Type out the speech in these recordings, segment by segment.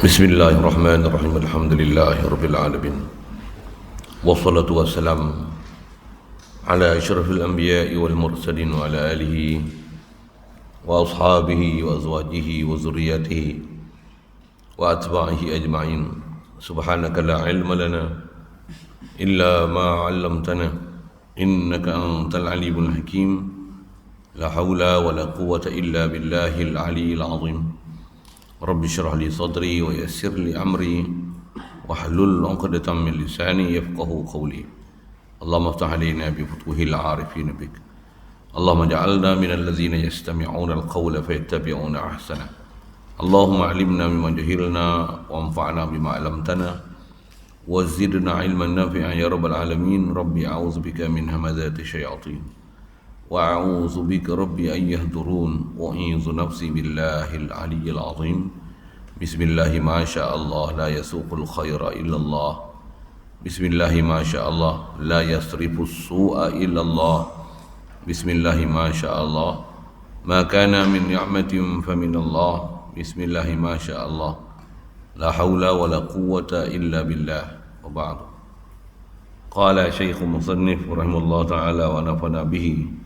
Bismillahirrahmanirrahim. Alhamdulillahirabbil alamin. Wassalatu wassalamu ala asyrafil anbiya'i wal mursalin wa ala alihi wa ashabihi wa azwajihi wa zurriyyatihi wa atba'ihi ajma'in. Subhanaka la ilma lana illa ma 'allamtana innaka antal alimul hakim. La haula wa la quwwata illa billahil aliyyil azim. Rabbi syrah li sadri wa yassir li amri wahlul 'uqdatam min lisani yafqahu qawli. Allahumma iftah 'alaina bi futuhil 'arifin bik. Allahumma ij'alna minal ladzina yastami'una al-qawla fayattabi'una ahsana. Allahumma 'allimna mimma jahilna wanfa'na bima 'allamtana wa zidna 'ilman nafi'an ya rabbal alamin. Rabbi a'udzubika min hamazati syayatin wa a'udzu bika rabbi an yahdurun wa a'udzu nafsi billahil aliyyil azim. Bismillahi ma syaa Allah la yasuqul khaira illa Allah. Bismillahi ma syaa Allah la yasrifus su'a illa Allah. Bismillahi ma syaa Allah ma kana min ni'matin fa min Allah. Bismillahi ma syaa Allah la haula wa la quwwata illa billah. Wa ba'du. Qala Syekh Musannif rahimahullah ta'ala wa nafa'na bihi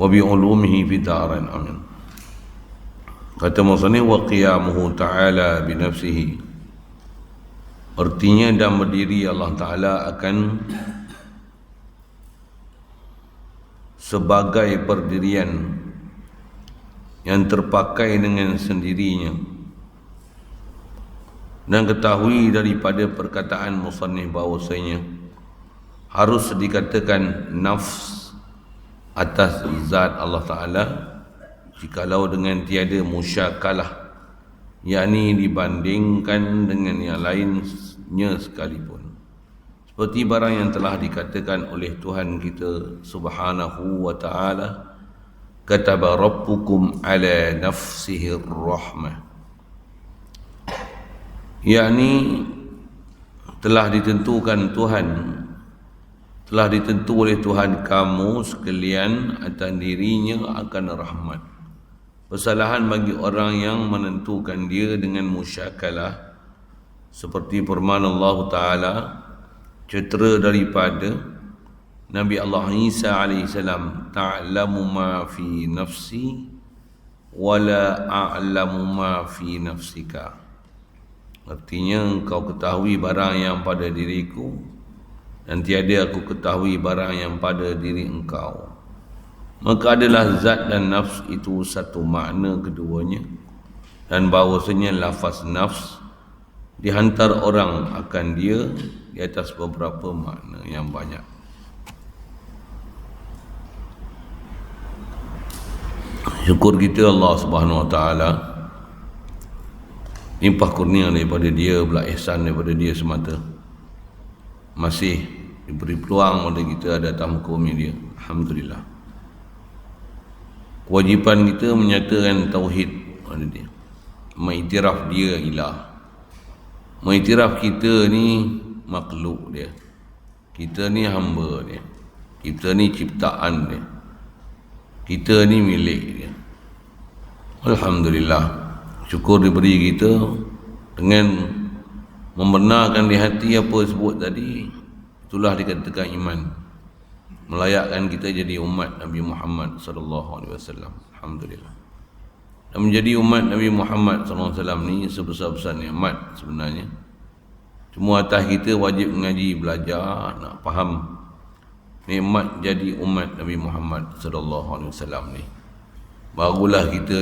wa bi'ulumihi fi darain amin. Kata musannif wa qiyamuhu ta'ala bi nafsihi, artinya dan berdiri Allah Ta'ala akan sebagai perdirian yang terpakai dengan sendirinya. Dan ketahui daripada perkataan musannif bahawasanya harus dikatakan nafs atas zat Allah Ta'ala jikalau dengan tiada musyakalah, yakni dibandingkan dengan yang lainnya sekalipun, seperti barang yang telah dikatakan oleh Tuhan kita subhanahu wa ta'ala, kataba rabbukum ala nafsihi rahmah, yakni telah ditentukan telah ditentu oleh Tuhan kamu sekalian atas dirinya akan rahmat. Kesalahan bagi orang yang menentukan dia dengan musyakalah, seperti firman Allah Ta'ala cetera daripada Nabi Allah Isa AS, ta'lamu ma fi nafsi wala a'lamu ma fi nafsika, artinya engkau ketahui barang yang pada diriku dan tiada aku ketahui barang yang pada diri engkau. Maka adalah zat dan nafs itu satu makna keduanya, dan bahawasanya lafaz nafs dihantar orang akan dia di atas beberapa makna yang banyak. Syukur kita Allah Subhanahu Wa Taala, limpah kurnia daripada dia, belas ihsan daripada dia semata, masih diberi peluang oleh kita datang muka bumi dia. Alhamdulillah. Kewajipan kita menyatakan tauhid pada dia, mengiktiraf dia ilah, mengiktiraf kita ni makhluk dia, kita ni hamba dia, kita ni ciptaan dia, kita ni milik dia. Alhamdulillah. Syukur diberi kita dengan membenarkan di hati apa sebut tadi, itulah dikatakan iman, melayakkan kita jadi umat Nabi Muhammad sallallahu alaihi wasallam. Alhamdulillah. Dan menjadi umat Nabi Muhammad sallallahu alaihi wasallam ni sebesar-besar nikmat sebenarnya. Cuma atas kita wajib mengaji, belajar, nak faham nikmat jadi umat Nabi Muhammad sallallahu alaihi wasallam ni. Barulah kita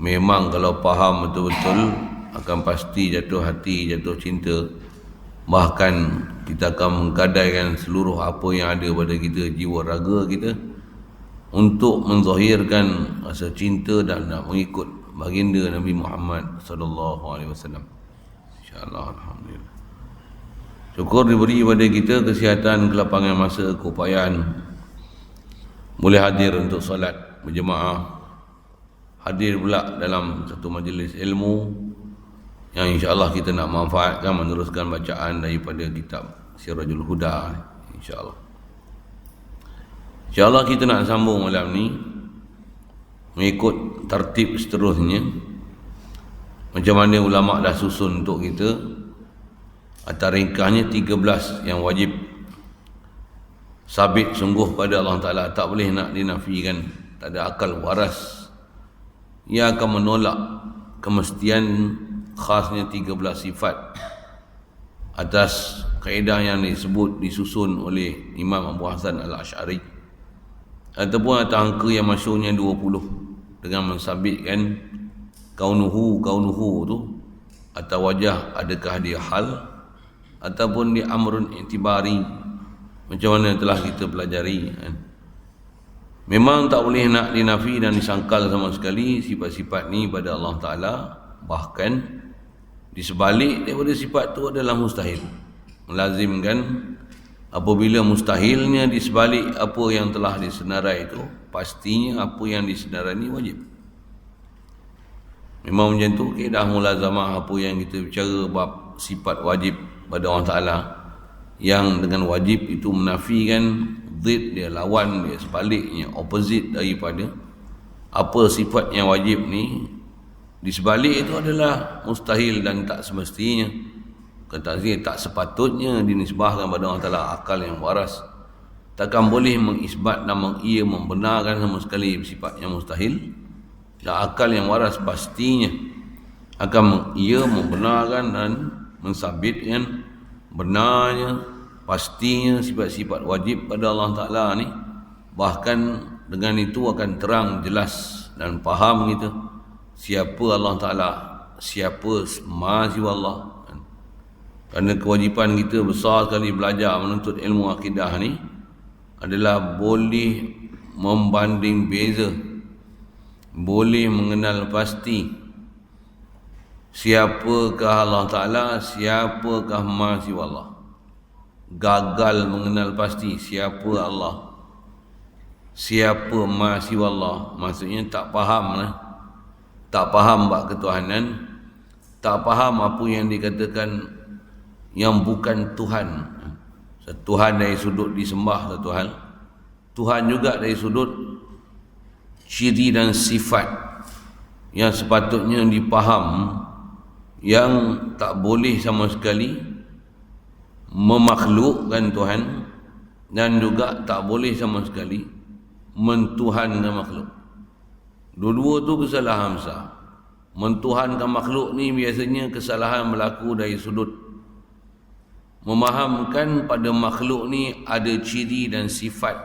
memang kalau faham betul-betul akan pasti jatuh hati, jatuh cinta. Bahkan kita akan menggadaikan seluruh apa yang ada pada kita, jiwa raga kita, untuk menzahirkan rasa cinta dan nak mengikut baginda Nabi Muhammad sallallahu alaihi wasallam. Insya-Allah. Alhamdulillah. Syukur diberi pada kita kesihatan, kelapangan masa, keupayaan boleh hadir untuk solat berjemaah, hadir pula dalam satu majlis ilmu yang insya-Allah kita nak manfaatkan, meneruskan bacaan daripada kitab Sirajul Huda, insya-Allah. InsyaAllah kita nak sambung malam ni mengikut tertib seterusnya Macam mana ulama' dah susun untuk kita. Atas ringkasnya 13 yang wajib sabit sungguh pada Allah Ta'ala, tak boleh nak dinafikan. Tak ada akal waras yang akan menolak kemestian khasnya 13 sifat atas kaedah yang disusun oleh Imam Abu Hasan Al-Asy'ari, ataupun atas angka yang masyhurnya 20 dengan mensabitkan kaunuhu tu atas wajah adakah dia hal ataupun dia amrun i'tibari, macam mana telah kita pelajari kan. Memang tak boleh nak dinafi dan disangkal sama sekali sifat-sifat ni pada Allah Ta'ala. Bahkan di sebalik daripada sifat tu adalah mustahil, melazimkan apabila mustahilnya di sebalik apa yang telah disenarai itu, pastinya apa yang disenarai ni wajib. Memang macam tu kaedah mulazamah apa yang kita bicara bab sifat wajib pada Allah Ta'ala, yang dengan wajib itu menafikan zid dia, lawan dia, sebaliknya opposite daripada apa sifat yang wajib ni. Di sebalik itu adalah mustahil dan tak semestinya, tak sepatutnya dinisbahkan pada Allah Ta'ala akal yang waras. Takkan boleh mengisbat dan membenarkan sama sekali sifat yang mustahil. Dan akal yang waras pastinya akan membenarkan dan mensabitkan benarnya, pastinya sifat-sifat wajib pada Allah Ta'ala ni. Bahkan dengan itu akan terang, jelas dan faham kita siapa Allah Ta'ala, siapa Maha Allah. Kerana kewajipan kita besar sekali belajar menuntut ilmu akidah ni adalah boleh membanding beza, boleh mengenal pasti siapakah Allah Ta'ala, siapakah Maha Allah. Gagal mengenal pasti siapa Allah, siapa Maha Allah, maksudnya tak faham lah. Tak faham bab ketuhanan, tak faham apa yang dikatakan yang bukan Tuhan. Tuhan dari sudut disembah satu hal, Tuhan juga dari sudut ciri dan sifat yang sepatutnya dipaham, yang tak boleh sama sekali memakhlukkan Tuhan dan juga tak boleh sama sekali mentuhankan makhluk. Dua-dua tu kesalahan besar. Mentuhankan makhluk ni biasanya kesalahan berlaku dari sudut memahamkan pada makhluk ni ada ciri dan sifat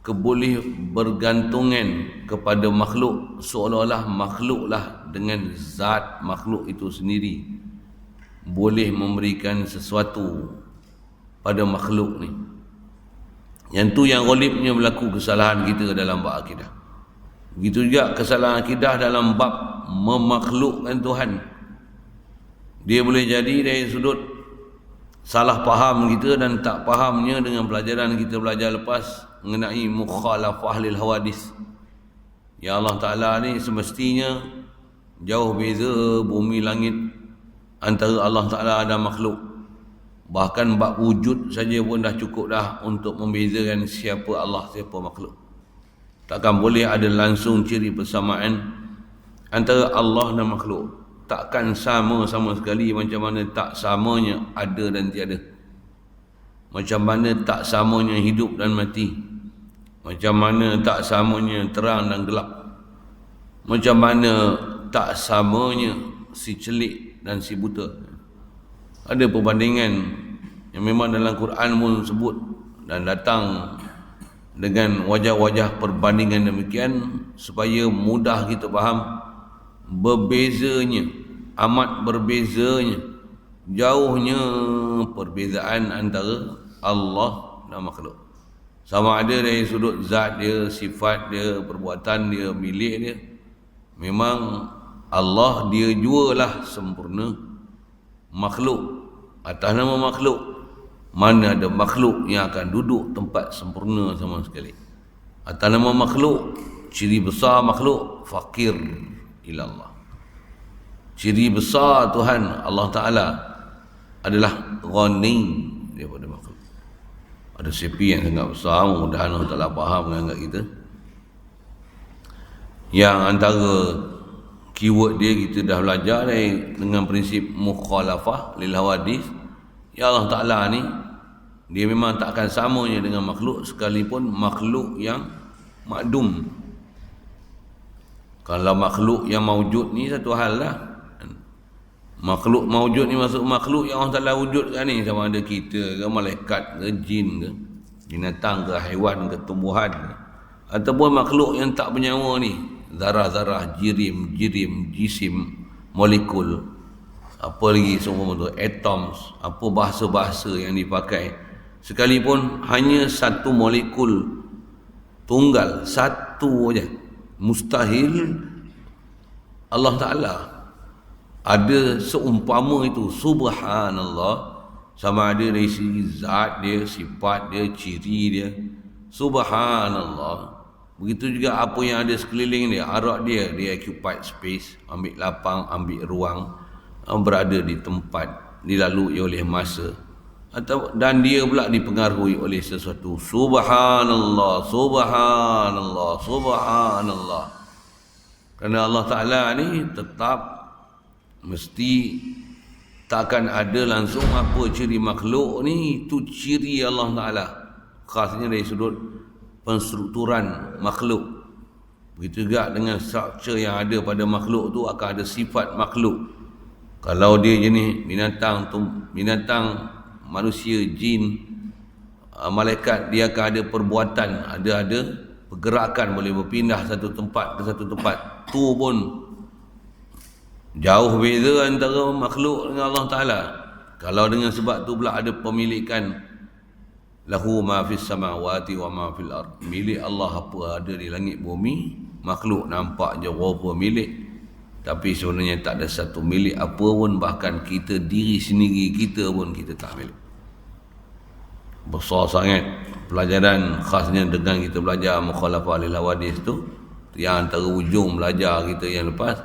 keboleh bergantungan kepada makhluk, seolah-olah makhluklah dengan zat makhluk itu sendiri boleh memberikan sesuatu pada makhluk ni. Yang tu yang ghalibnya berlaku kesalahan kita dalam bab akidah. Begitu juga kesalahan akidah dalam bab memakhlukkan Tuhan. Dia boleh jadi dari sudut salah faham kita dan tak fahamnya dengan pelajaran kita belajar lepas mengenai mukhalafah lil hawadis. Ya Allah Ta'ala ni semestinya jauh beza bumi langit antara Allah Ta'ala dan makhluk. Bahkan bab wujud saja pun dah cukup dah untuk membezakan siapa Allah, siapa makhluk. Takkan boleh ada langsung ciri persamaan antara Allah dan makhluk. Takkan sama sekali, macam mana tak samanya ada dan tiada, macam mana tak samanya hidup dan mati, macam mana tak samanya terang dan gelap, macam mana tak samanya si celik dan si buta. Ada perbandingan yang memang dalam Quran pun sebut dan datang dengan wajah-wajah perbandingan demikian supaya mudah kita faham berbezanya, amat berbezanya, jauhnya perbezaan antara Allah dan makhluk. Sama ada dari sudut zat dia, sifat dia, perbuatan dia, milik dia. Memang Allah dia jualah sempurna. Makhluk, atas nama makhluk, mana ada makhluk yang akan duduk tempat sempurna sama sekali. Atas nama makhluk, ciri besar makhluk, fakir ilallah. Ciri besar Tuhan Allah Ta'ala adalah ghani daripada makhluk. Ada sepi yang sangat besar, mudah-mudahan Allah Ta'ala faham dengan kita. Yang antara keyword dia kita dah belajar dengan prinsip mukhalafah lil hawadis. Ya Allah Ta'ala ni dia memang tak akan samanya dengan makhluk sekalipun makhluk yang makdum. Kalau makhluk yang maujud ni satu hal lah. Makhluk maujud ni maksud makhluk yang Allah Ta'ala wujudkan ni, sama ada kita ke, malaikat ke, jin ke, binatang ke, haiwan ke, tumbuhan ke, ataupun makhluk yang tak bernyawa ni, zarah-zarah, jirim, jisim, molekul, apa lagi semua tu, atoms, apa bahasa-bahasa yang dipakai, sekalipun hanya satu molekul tunggal, satu aja, mustahil Allah Ta'ala ada seumpama itu. Subhanallah, sama ada dari segi zat dia, sifat dia, ciri dia, subhanallah. Begitu juga apa yang ada sekeliling dia, arak dia occupied space, ambil lapang, ambil ruang, berada di tempat, dilalui oleh masa, dan dia pula dipengaruhi oleh sesuatu. Subhanallah, subhanallah, subhanallah. Kerana Allah Ta'ala ni tetap mesti takkan ada langsung apa ciri makhluk ni, itu ciri Allah Ta'ala, khasnya dari sudut penstrukturan makhluk. Begitu juga dengan struktur yang ada pada makhluk tu akan ada sifat makhluk. Kalau dia jenis binatang, manusia, jin, malaikat, dia akan ada perbuatan, ada pergerakan, boleh berpindah satu tempat ke satu tempat. Tu pun jauh beza antara makhluk dengan Allah Ta'ala. Kalau dengan sebab tu pula ada pemilikan, lahu ma fis samawati wa ma fil ard, milik Allah apa ada di langit bumi. Makhluk nampak je rupa milik, tapi sebenarnya tak ada satu milik apa pun. Bahkan kita diri sendiri kita pun kita tak milik. Besar sangat pelajaran, khasnya dengan kita belajar mukhalafah lil hawadis tu, yang antara ujung belajar kita yang lepas.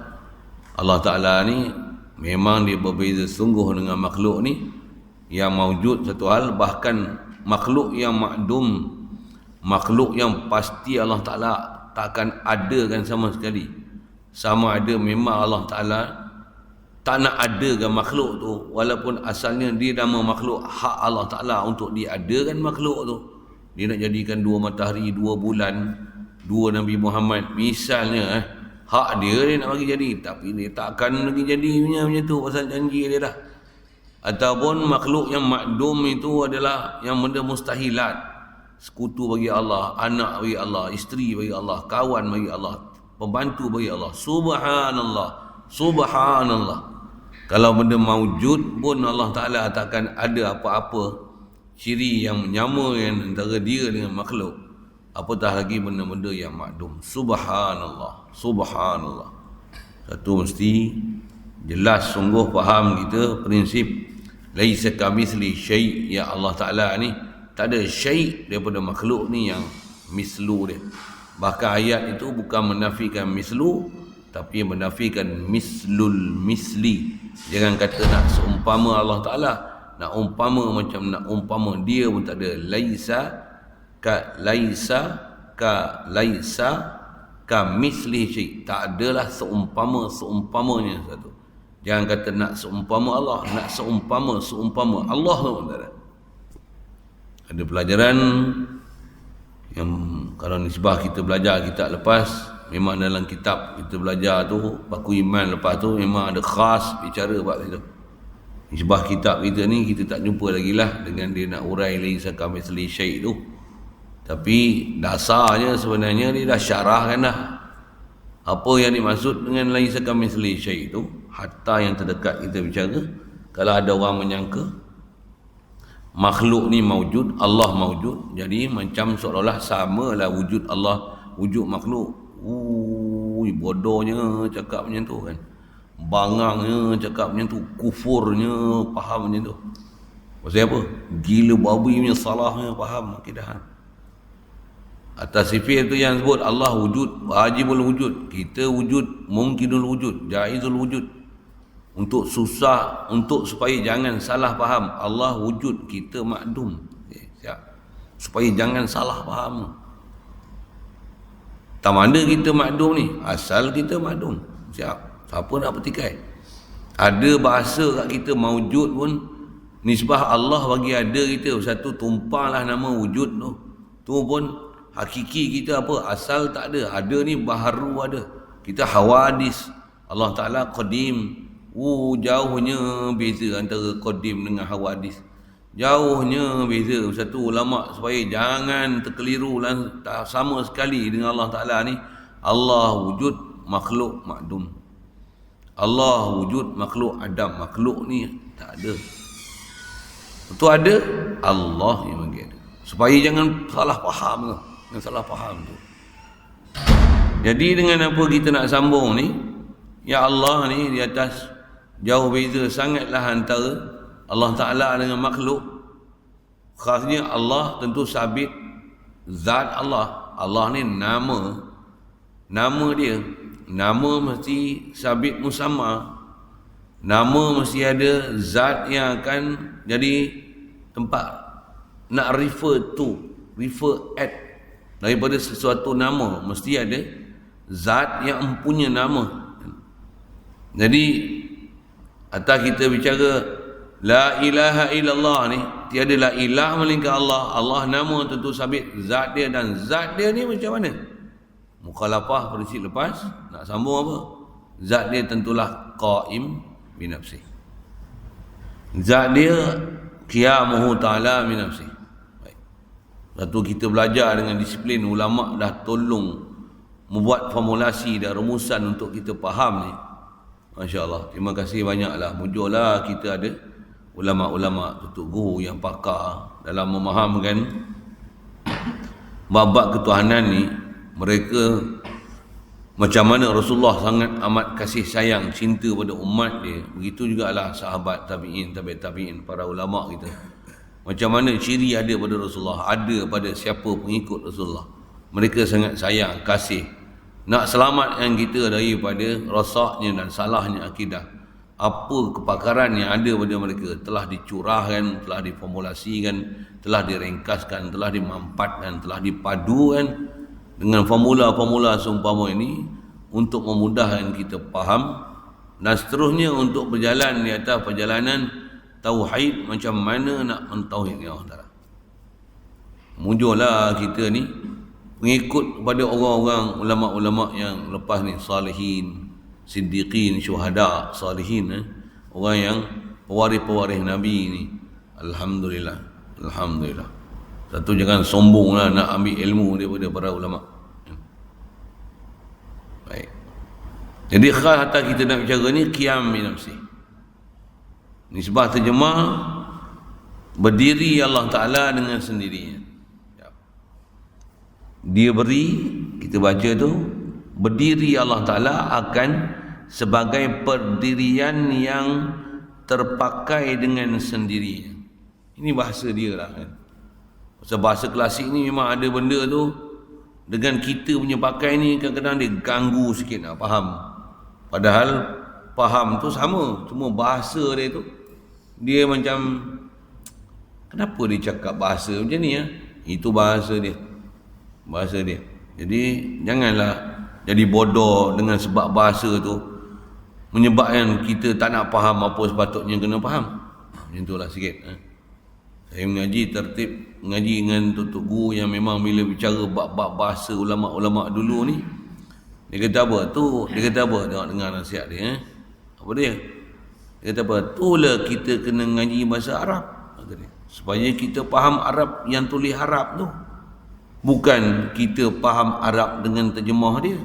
Allah Ta'ala ni memang dia berbeza sungguh dengan makhluk ni yang maujud satu hal. Bahkan makhluk yang makdum, makhluk yang pasti Allah Ta'ala takkan adakan sama sekali. Sama ada memang Allah Ta'ala tak nak adakan makhluk tu, walaupun asalnya dia nama makhluk, hak Allah Ta'ala untuk diadakan makhluk tu. Dia nak jadikan dua matahari, dua bulan, dua Nabi Muhammad misalnya, hak dia nak bagi jadi, tapi dia takkan lagi jadi macam tu pasal janji dia dah. Ataupun makhluk yang makdum itu adalah yang benda mustahilat, sekutu bagi Allah, anak bagi Allah, isteri bagi Allah, kawan bagi Allah, pembantu bagi Allah. Subhanallah, subhanallah. Kalau benda maujud pun Allah Ta'ala takkan ada apa-apa ciri yang menyamakan antara dia dengan makhluk, apatah lagi benda-benda yang makdum. Subhanallah, subhanallah. Satu mesti jelas sungguh faham kita prinsip laisa kamitsli syai'. Ya Allah Ta'ala ni tak ada syai' daripada makhluk ni yang mislu dia. Bahkan ayat itu bukan menafikan mislu, tapi menafikan mislul misli. Jangan kata nak seumpama Allah Ta'ala, nak umpama macam nak umpama dia pun tak ada. Laisa ka misli syai', tak adalah seumpamanya satu. Jangan kata nak seumpama Allah, nak seumpama Allah pun tak ada. Ada pelajaran yang kalau nisbah kita belajar kitab lepas, memang dalam kitab kita belajar tu baku iman lepas tu memang ada khas bicara bab itu. Nisbah kitab kita ni kita tak jumpa lagi lah dengan dia nak urai laisa kamitsli syai' tu. Tapi dasarnya sebenarnya dia dah syarahkan dah apa yang dimaksud dengan laisa kamitsli syai' tu. Hatta yang terdekat kita bicara, kalau ada orang menyangka makhluk ni maujud, Allah maujud, jadi macam seolah-olah samalah wujud Allah, wujud makhluk. Bodohnya cakap macam tu kan, bangangnya cakap macam tu, kufurnya faham macam tu. Pasal apa? Gila babi punya salahnya faham akidah. Atas sifat tu yang sebut Allah wujud, wajibul wujud, kita wujud, mungkinul wujud, jaizul wujud. Untuk susah, untuk supaya jangan salah faham, Allah wujud, kita makdum. Siap. Supaya jangan salah faham. Tak mana kita makdum ni, asal kita makdum. Siap. Siapa nak petikai? Ada bahasa kat kita maujud pun, nisbah Allah bagi ada kita. Satu tumpahlah nama wujud tu. Tu pun hakiki kita apa? Asal tak ada. Ada ni baharu ada. Kita hawadis. Allah Ta'ala qadim. Jauhnya beza antara qadim dengan hawadis. Jauhnya beza. Satu ulama supaya jangan terkeliru tak sama sekali dengan Allah Ta'ala ni. Allah wujud, makhluk makdum. Allah wujud, makhluk adam. Makhluk ni tak ada. Itu ada, Allah yang bagi ada. Supaya jangan salah faham tu. Jangan salah faham tu. Jadi dengan apa kita nak sambung ni, ya Allah ni di atas, jauh beza sangatlah antara Allah Ta'ala dengan makhluk. Khasnya Allah tentu sabit zat Allah. Allah ni nama dia. Nama mesti sabit musamma. Nama mesti ada zat yang akan jadi tempat. Nak refer at daripada sesuatu nama, mesti ada zat yang mempunyai nama. Jadi atas kita bicara la ilaha illallah ni, tiada la ilah melainkan Allah. Allah nama tentu sabit zat dia, dan zat dia ni macam mana? Mukhalafah prinsip lepas, nak sambung apa? Zat dia tentulah qaim binafsih. Zat dia qiyamuhu ta'ala binafsih. Baik. Satu kita belajar dengan disiplin, ulama dah tolong membuat formulasi dan rumusan untuk kita faham ni. Masya Allah, terima kasih banyaklah. Mujurlah kita ada ulama-ulama, tutup guru yang pakar dalam memahamkan bab ketuhanan ni. Mereka macam mana Rasulullah sangat amat kasih sayang, cinta pada umat dia. Begitu jugalah sahabat tabi'in, tabi'in, para ulama kita. Macam mana ciri ada pada Rasulullah, ada pada siapa pengikut Rasulullah. Mereka sangat sayang, kasih, nak selamatkan kita daripada rosaknya dan salahnya akidah. Apa kepakaran yang ada pada mereka telah dicurahkan, telah diformulasikan, telah diringkaskan, telah dimampatkan, telah dipadukan dengan formula-formula seumpama ini untuk memudahkan kita faham, dan seterusnya untuk berjalan di atas perjalanan tauhid, macam mana nak mentauhidkan Allah Ta'ala. Mujurlah kita ni mengikut kepada orang-orang ulama-ulama yang lepas ni, salihin, siddiqin, syuhada, salihin, orang yang pewaris-pewaris Nabi ni. Alhamdulillah, Alhamdulillah. Satu, jangan sombonglah nak ambil ilmu daripada para ulama. Baik. Jadi khas atas kita nak bicara ni qiyam bi nafsi. Nisbah terjemah berdiri Allah Ta'ala dengan sendirinya. Dia beri, kita baca tu, berdiri Allah Ta'ala akan sebagai perdirian yang terpakai dengan sendirinya. Ini bahasa dia lah kan. Bahasa klasik ni memang ada benda tu dengan kita punya pakai ni kadang-kadang dia ganggu sikit nak faham. Padahal faham tu sama, cuma bahasa dia tu dia macam, kenapa dia cakap bahasa macam ni ya? Itu bahasa dia. Bahasa dia. Jadi janganlah jadi bodoh dengan sebab bahasa tu menyebabkan kita tak nak faham apa sepatutnya kena faham. Macam itulah sikit. Saya mengaji tertib, mengaji dengan tutup guru yang memang bila bicara bab-bab bahasa ulama-ulama dulu ni, dia kata apa? Dia kata apa? Tengok dengar nasihat dia. Apa dia? Dia kata apa? Itulah kita kena ngaji bahasa Arab. Kata dia. Supaya kita faham Arab yang tulis Arab tu. Bukan kita faham Arab dengan terjemah dia.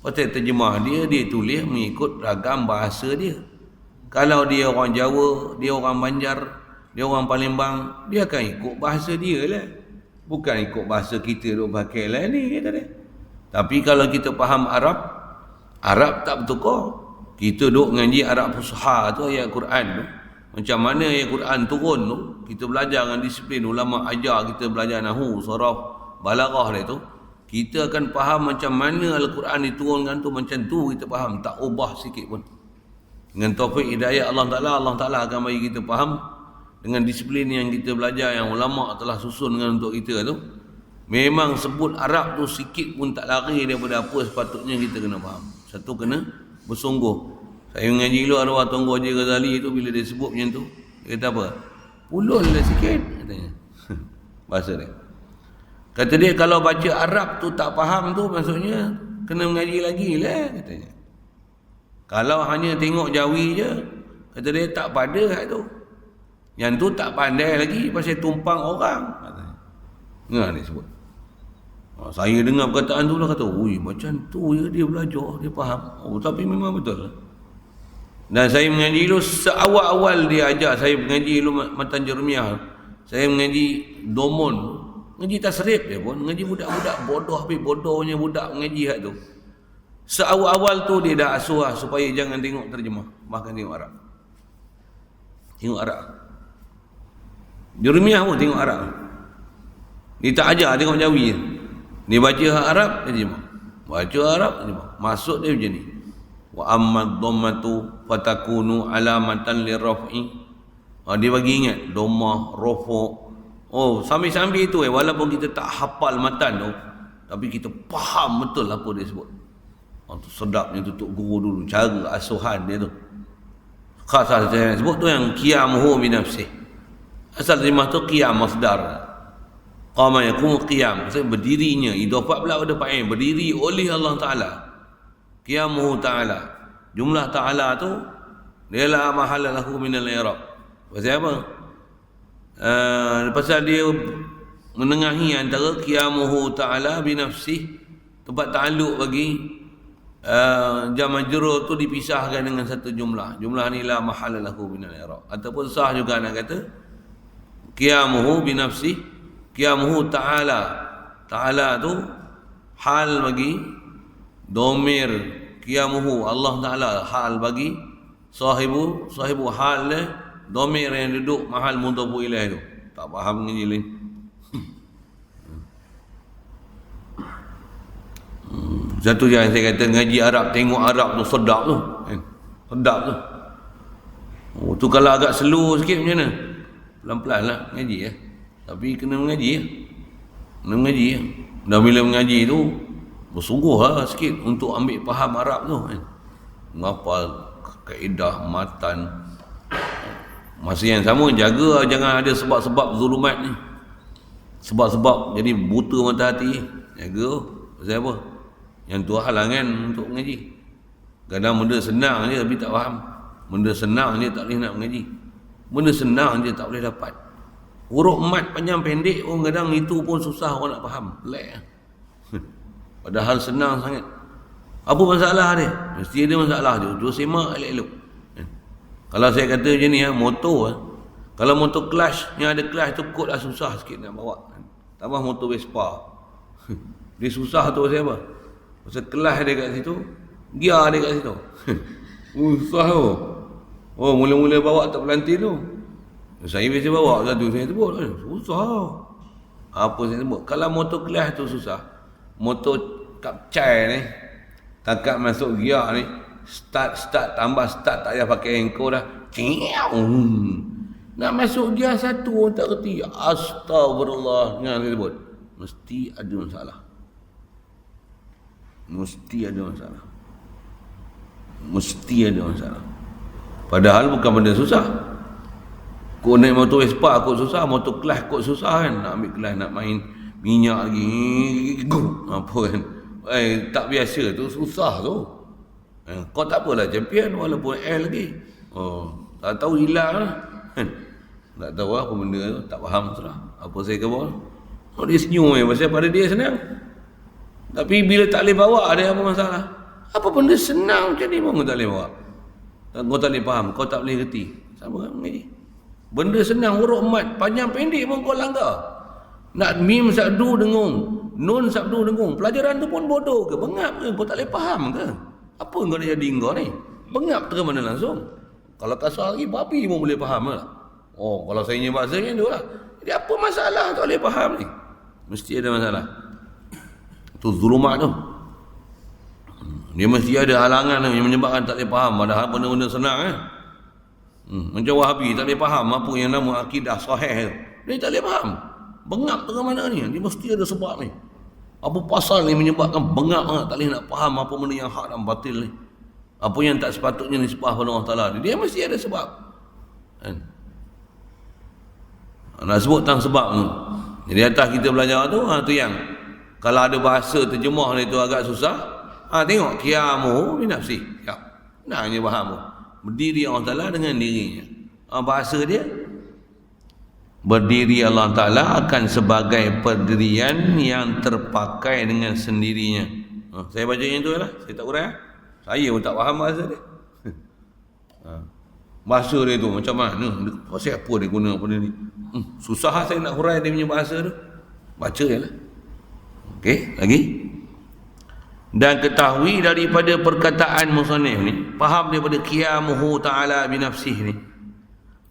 Pasal terjemah dia tulis mengikut ragam bahasa dia. Kalau dia orang Jawa, dia orang Banjar, dia orang Palembang, dia akan ikut bahasa dia lah. Bukan ikut bahasa kita duk pakai lah ni, kata dia. Tapi kalau kita faham Arab, Arab tak bertukar. Kita duk ngaji Arab Fusha tu, ayat Quran tu. Macam mana ayat Quran turun tu, kita belajar dengan disiplin, ulama ajar kita belajar Nahu, Saraf, Balaghah dia tu. Kita akan faham macam mana Al-Quran diturunkan tu, macam tu kita faham, tak ubah sikit pun. Dengan taufik hidayah Allah Ta'ala akan bagi kita faham dengan disiplin yang kita belajar, yang ulama telah susunkan untuk kita tu. Memang sebut Arab tu sikit pun tak lari daripada apa sepatutnya kita kena faham. Satu, kena bersungguh. Saya mengaji dulu arwah Tunku Haji Ghazali tu, bila dia sebut macam tu, dia kata apa? Pulul lah sikit, katanya. Bahasa dia. Kata dia, kalau baca Arab tu tak faham tu, maksudnya kena mengaji lagi lah, katanya. Kalau hanya tengok Jawi je, kata dia tak pada kat tu. Yang tu tak pandai lagi pasal tumpang orang, katanya. Dengar dia sebut. Saya dengar perkataan tu lah, kata, ui, macam tu je dia belajar, dia faham. Oh, tapi memang betul. Dan saya mengaji dulu, seawal-awal dia ajar saya mengaji dulu Matan Jeremiah. Saya mengaji Domon, mengaji tasrif dia pun, mengaji budak-budak bodoh, habis bodohnya budak mengaji hak tu. Seawal-awal tu dia dah asuh supaya jangan tengok terjemah, bahkan tengok Arab. Tengok Arab. Jeremiah pun tengok Arab. Dia tak ajar tengok Jawi je. Dia baca Arab, dia terjemah. Baca Arab, terjemah. Maksud dia macam ni. Wa ammad dhammatu fatakunu alamatan liraf'i. Dia bagi ingat dhammah, rafa'. Oh, sambil-sambil itu walaupun kita tak hafal matan tu, tapi kita faham betul apa dia sebut. Tu sedapnya tutup guru dulu, cara asuhan dia tu. Khas saya sebut tu yang qiyamuhu bi nafsih. Asal terjemah tu qiyam masdar. Qama yaqumu qiyam, maksudnya berdirinya, idafah pula pada fa'il, berdiri oleh Allah Taala. Qiyamuhu ta'ala. Jumlah ta'ala tu dia la mahala lahu min al-i'rab. Pasal apa? Pasal dia menengahi antara qiyamuhu ta'ala bi nafsih, tempat ta'alluq bagi jar majrur tu dipisahkan dengan satu jumlah. Jumlah ni la mahala lahu min al-i'rab. Ataupun sah juga nak kata qiyamuhu bi nafsih, qiyamuhu ta'ala. Ta'ala tu hal bagi domir qiyamuhu Allah Ta'ala, hal bagi sahibu hal dia, domir yang duduk mahal mudhafu ilaih tu. Tak faham ngaji lain. Satu yang saya kata ngaji Arab, tengok Arab tu sedap tu. Sedap tu. Oh, tu kalau agak slow sikit macam mana? Pelan-pelan lah ngaji ya. Tapi kena mengaji ya. Kena mengaji ya. Dan bila mengaji tu bersungguh lah sikit untuk ambil faham Arab tu kan. Menghafal kaedah, matan. Masa yang sama jaga jangan ada sebab-sebab zulumat ni. Sebab-sebab jadi buta mata hati. Jaga pasal apa? Yang tu halangan untuk mengaji. Kadang benda senang je tapi tak faham. Benda senang je tak boleh nak mengaji. Benda senang je tak boleh dapat. Huruf mat panjang pendek pun kadang itu pun susah orang nak faham. Pelik. Padahal senang sangat. Apa masalah dia? Mesti ada masalah dia. Dua semak elok-elok. Kalau saya kata macam ni, motor. Kalau motor clutch, yang ada clutch tu kot lah susah sikit nak bawa. Tambah motor Vespa. Dia susah tu pasal apa? Pasal clutch dia kat situ, gear dia kat situ. Susah tu. Oh, mula-mula bawa tak pelantin tu. Saya biasa bawa satu, saya sebut. Susah. Apa saya sebut? Kalau motor clutch tu susah. Motor kapcai ni, takat masuk gear ni, start tambah start, tak payah pakai engkau dah. Nak masuk gear satu orang tak kerti. Astagfirullah. Yang saya sebut, mesti ada masalah. Mesti ada masalah. Mesti ada masalah. Padahal bukan benda susah. Kau naik motor Vespa kau susah, motor kelas kau susah kan. Nak ambil kelas, nak main minyak lagi, apa kan. Tak biasa tu, susah tu. Kau tak apalah champion walaupun L lagi. Tak tahu hilang lah. Tak tahu apa benda tu, tak faham sudah. Apa saya kata? Dia senyum pasal pada dia senang. Tapi bila tak boleh bawa, ada apa masalah? Apa benda senang macam ni pun kau tak boleh bawa. Kau tak boleh faham, kau tak boleh reti. Sama kan mengaji. Benda senang, huruf mat panjang pendek pun kau langgar. Nak mim sabdu dengung, nun sabdu dengung. Pelajaran tu pun bodoh ke? Bengap ke? Kau tak boleh faham ke? Apa kau nak jadi kau ni? Bengap terus mana langsung? Kalau kasar lagi, babi pun boleh faham lah. Oh, kalau saya punya bahasa macam tu lah. Jadi apa masalah tak boleh faham ni? Mesti ada masalah. Tu zulumat tu. Dia mesti ada halangan yang menyebabkan tak boleh faham. Padahal benda-benda senang kan. Macam Wahabi tak boleh faham apa yang nama akidah sahih tu. Dia tak boleh faham. Bengap ke mana ni? Dia mesti ada sebab ni. Apa pasal ni menyebabkan bengap sangat, tak boleh nak faham apa benda yang hak dan batil ni. Apa yang tak sepatutnya disembah pada Allah Ta'ala, dia mesti ada sebab. Kan? Nak sebut tentang sebab tu. Jadi atas kita belajar tu, tu yang kalau ada bahasa terjemah ni tu agak susah, tengok qiyamuhu bi nafsi. Ya. Nak hanya faham tu. Berdiri Allah Ta'ala dengan dirinya. Bahasa dia, berdiri Allah Ta'ala akan sebagai pendirian yang terpakai dengan sendirinya. Saya baca yang tu lah, saya tak urai. Saya pun tak faham bahasa dia. Bahasa dia tu macam mana? Pasal apa dia guna benda ni? Susah saya nak urai dia punya bahasa tu. Baca je lah. Okey, lagi. Dan ketahui daripada perkataan musannif ni, faham daripada qiyamuhu ta'ala binafsih ni,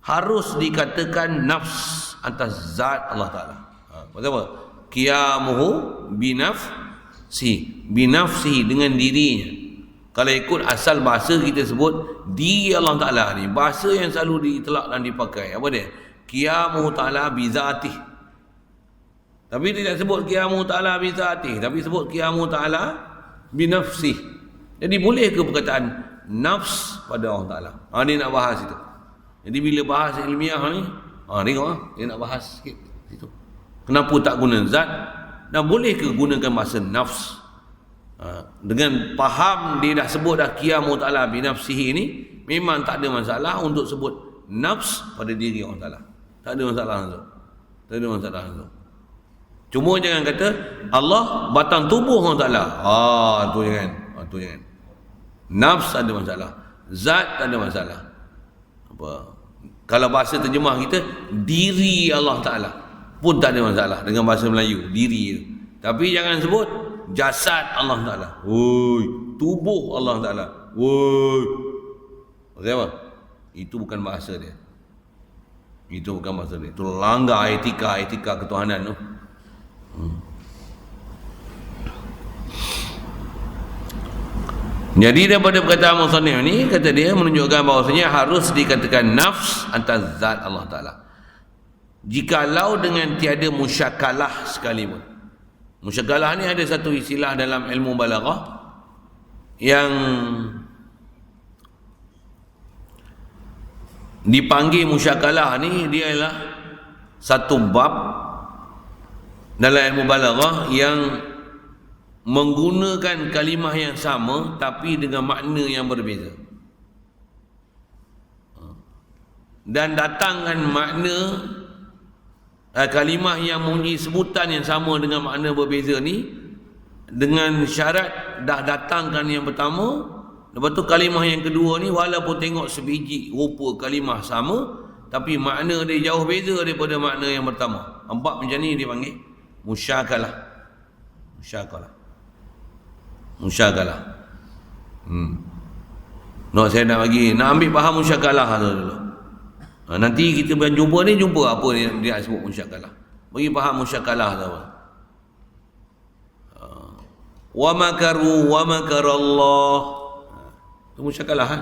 harus dikatakan nafs atas zat Allah Ta'ala. Maksud apa? Qiyamuhu binafsi, binafsi dengan dirinya. Kalau ikut asal bahasa kita sebut diri Allah Ta'ala ni, bahasa yang selalu ditelak dan dipakai apa dia? Qiyamuhu ta'ala bizatih. Tapi tidak sebut qiyamuhu ta'ala bizatih, tapi sebut qiyamuhu ta'ala binafsih. Jadi boleh ke perkataan nafs pada Allah Ta'ala? Dia nak bahas itu. Jadi bila bahas ilmiah ni, tengok dia nak bahas sikit situ. Kenapa tak guna zat? Dan boleh ke gunakan bahasa nafs? Dengan faham dia dah sebut dah qiyamuhu ta'ala binafsihi ni, memang tak ada masalah untuk sebut nafs pada diri Allah Ta'ala. Tak ada masalah tu. Tak ada masalah tu. Cuma jangan kata Allah batang tubuh Allah Ta'ala. Tu jangan. Tu jangan. Nafs ada masalah. Zat tak ada masalah. Apa? Kalau bahasa terjemah kita, diri Allah Ta'ala pun tak ada masalah dengan bahasa Melayu. Diri itu. Tapi jangan sebut jasad Allah Ta'ala. Tubuh Allah Ta'ala. Maksudnya apa? Itu bukan bahasa dia. Itu bukan bahasa dia. Itu langgar etika ketuhanan tu. Jadi daripada perkataan musannif ni, kata dia menunjukkan bahawasanya harus dikatakan nafs atas zat Allah Ta'ala. Jikalau dengan tiada musyakalah sekalipun. Musyakalah ni ada satu istilah dalam ilmu balaghah yang dipanggil musyakalah ni, dia ialah satu bab dalam ilmu balaghah yang menggunakan kalimah yang sama tapi dengan makna yang berbeza, dan datangkan makna kalimah yang mempunyai sebutan yang sama dengan makna berbeza ni dengan syarat dah datangkan yang pertama, lepas tu kalimah yang kedua ni walaupun tengok sebiji rupa kalimah sama tapi makna dia jauh beza daripada makna yang pertama. Empat macam ni dia panggil musyakalah. Saya nak ambil faham musyakalah dulu. Nanti kita jumpa ni, jumpa apa dia sebut musyakalah. Bagi faham musyakalah tu apa. Wa makaru wa makarallah. Itu musyakalah kan?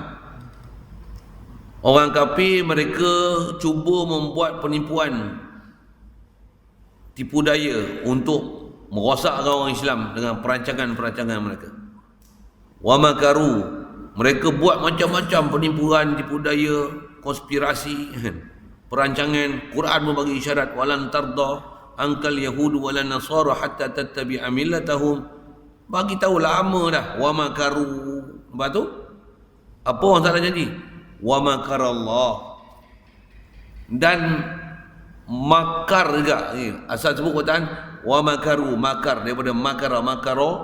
Orang kafir mereka cuba membuat penipuan, tipu daya untuk merosakkan orang Islam dengan perancangan-perancangan mereka. Wa makaru, mereka buat macam-macam penipuan, tipu daya, konspirasi, perancangan. Quran membagi isyarat walan tarda ankal yahudu walan nasara hatta tattabi'a millatahum. Bagi tahu lama dah wa makaru. Lepas tu apa orang Taala janji? Wa makarallah. Dan makar juga. Asal sebut perkataan wa makaru, makar daripada makaru.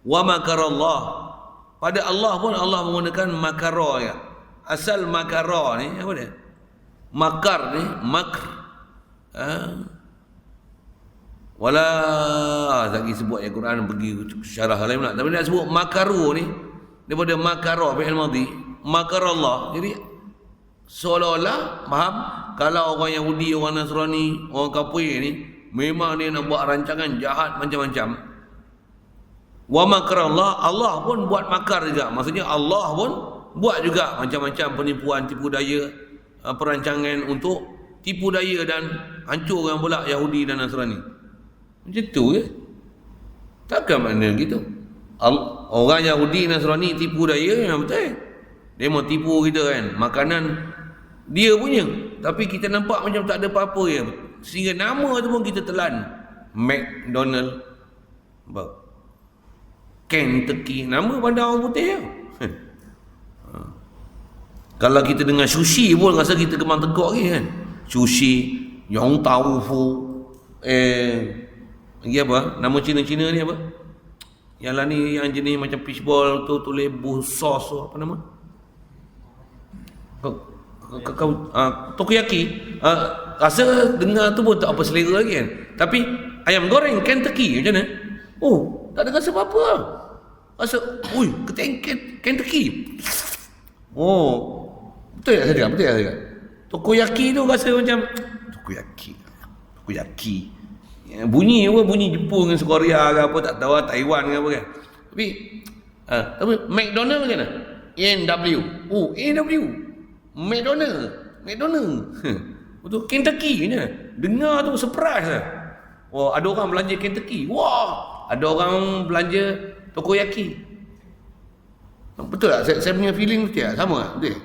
Wa makarallah. Pada Allah pun Allah menggunakan makara ya. Asal makara ni apa dia? Makar ni makr. Wala lagi sebut ayat Quran pergi syarah lain pula. Tapi nak sebut makaru ni daripada makara fi'il madhi, makarallah. Jadi seolah-olah faham kalau orang Yahudi, orang Nasrani, orang kafir ni memang dia nak buat rancangan jahat macam-macam. Wa makarallah, Allah pun buat makar juga. Maksudnya Allah pun buat juga macam-macam penipuan, tipu daya, perancangan untuk tipu daya dan hancurkan pula Yahudi dan Nasrani. Macam tu ke? Takkan makna gitu. Orang Yahudi Nasrani tipu daya memang betul. Dia mau tipu kita kan, makanan dia punya, tapi kita nampak macam tak ada apa-apa ya. Sehingga nama tu pun kita telan. McDonald, Kentucky, nama bandar orang putih ya. Kalau kita dengar sushi pun rasa kita kemang tegak lagi kan. Sushi, Yong Tau Fu, lagi apa? Nama Cina-Cina ni apa? Yang lah ni yang jenis macam fishball tu tulis buh sos tu, apa nama? Takoyaki. Rasa dengar tu pun tak apa selera lagi kan. Tapi ayam goreng Kentucky macam mana? Oh, tak ada rasa apa-apa. Rasa, ui, Kentucky. Oh, betul tak saya cakap? Betul tak saya cakap? Takoyaki tu rasa macam Takoyaki. Ya, bunyi apa? Bunyi Jepun ke Korea ke apa, tak tahu, Taiwan ke apa kan. Tapi McDonald macam mana? A&W. Oh, A&W. McDonald. Betul, Kentucky je. Dengar tu surprise lah. Oh, ada orang belanja Kentucky. Wah, ada orang belanja Takoyaki. Betul tak? Saya punya feeling betul tak? Sama tak? Betul tak?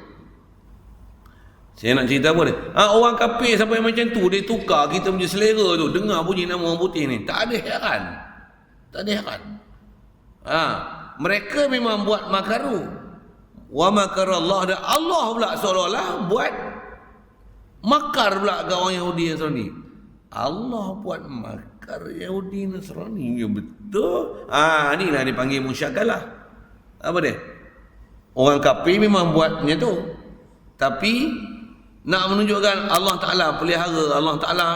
Saya nak cerita apa ni? Orang kafir sampai macam tu, dia tukar kita punya selera tu. Dengar bunyi nama orang putih ni. Tak ada heran. Mereka memang buat makaru. Wa makarallah, dan Allah pula seolah-olah buat makar pula ke orang Yahudi Nasrani. Allah buat makar Yahudi Nasrani. Ya betul. Inilah dipanggil musyakalah. Apa dia? Orang kafir memang buat macam tu. Tapi nak menunjukkan Allah Ta'ala pelihara, Allah Ta'ala